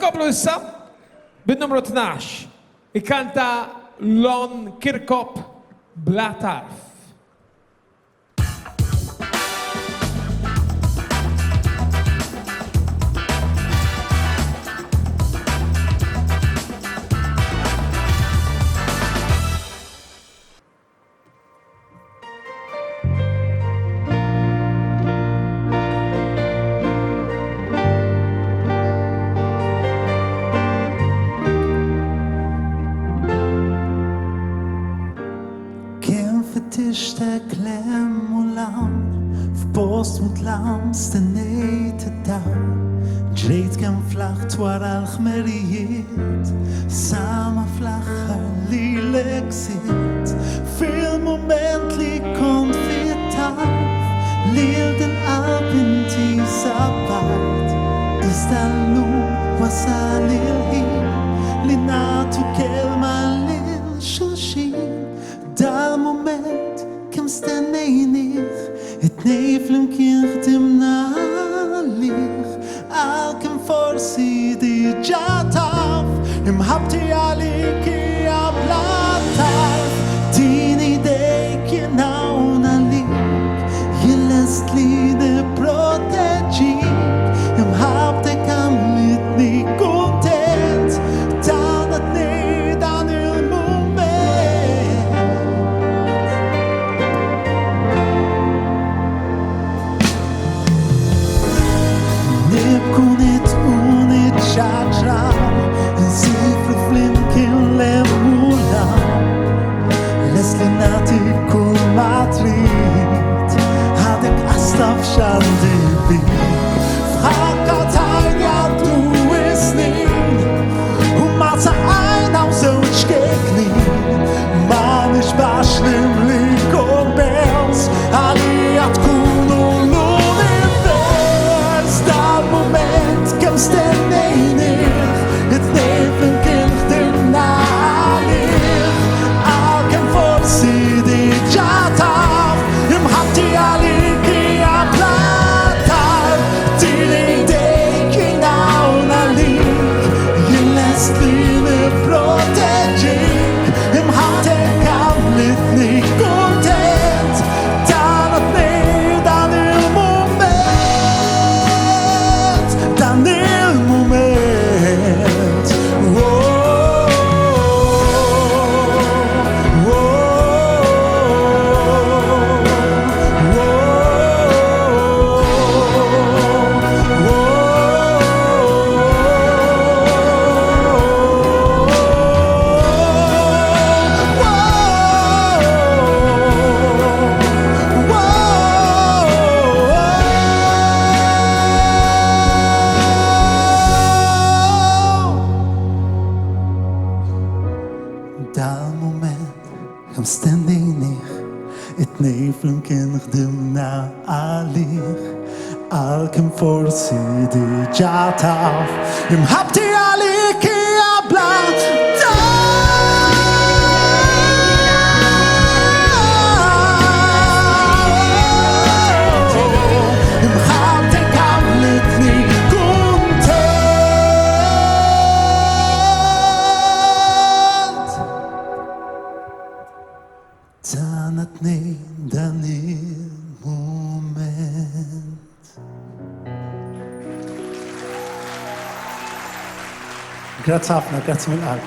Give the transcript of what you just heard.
Inkomplu issa bin-numru 12. Ikanta Lon Kirkop Bla Tarf. تشتاق لم ولم في بوست متلام استنيت الدار جريت كم فلخت ورا الخمريات سما فلخر لي لكسيت في المومنت اللي كنت في الطرف ليل den Abend dieser Wald ist allum وصل الهين لناتو كلمة للشوشين ده المومنت كم استنينيخ اتنيفلم كي خدمنا ليخ كم فرصي دي جاتاف محبتي عليك يا بلا تعرف ديني ديك يناونا ليك يلست لي دي بروتجيك محبتك عملتني كونتنت دانتني دان المومنت نبكونت ونت شاجرة نسيف فليمكن لمولا لسلي ناتي كل ما تريد هادك أصلاف شاندي بيك فحقت عيني du سنين وما تعين أو زوج كيكنين ما نشبعش نملي كوبيلز عليا تكونوا l'univers ده المومنت كم استنينيخ اتنين كن خدمنا عليك كم فرصي دي جاتاف محبتي عليك يا بلاتاف ديني ديك يناونا ليك يلست لي نبروتجيك محبتك عملتني كونتنت دانتني دان المومنت دان المومنت ده المومنت كم استنينيخ اتنيفلم كن خدمنا عليك كم فرصي دي جاتاف محبتي عليك يا بلاد محبتك عملتني كونتنت دانتني داني مومنت Grazie Afna, grazie mille.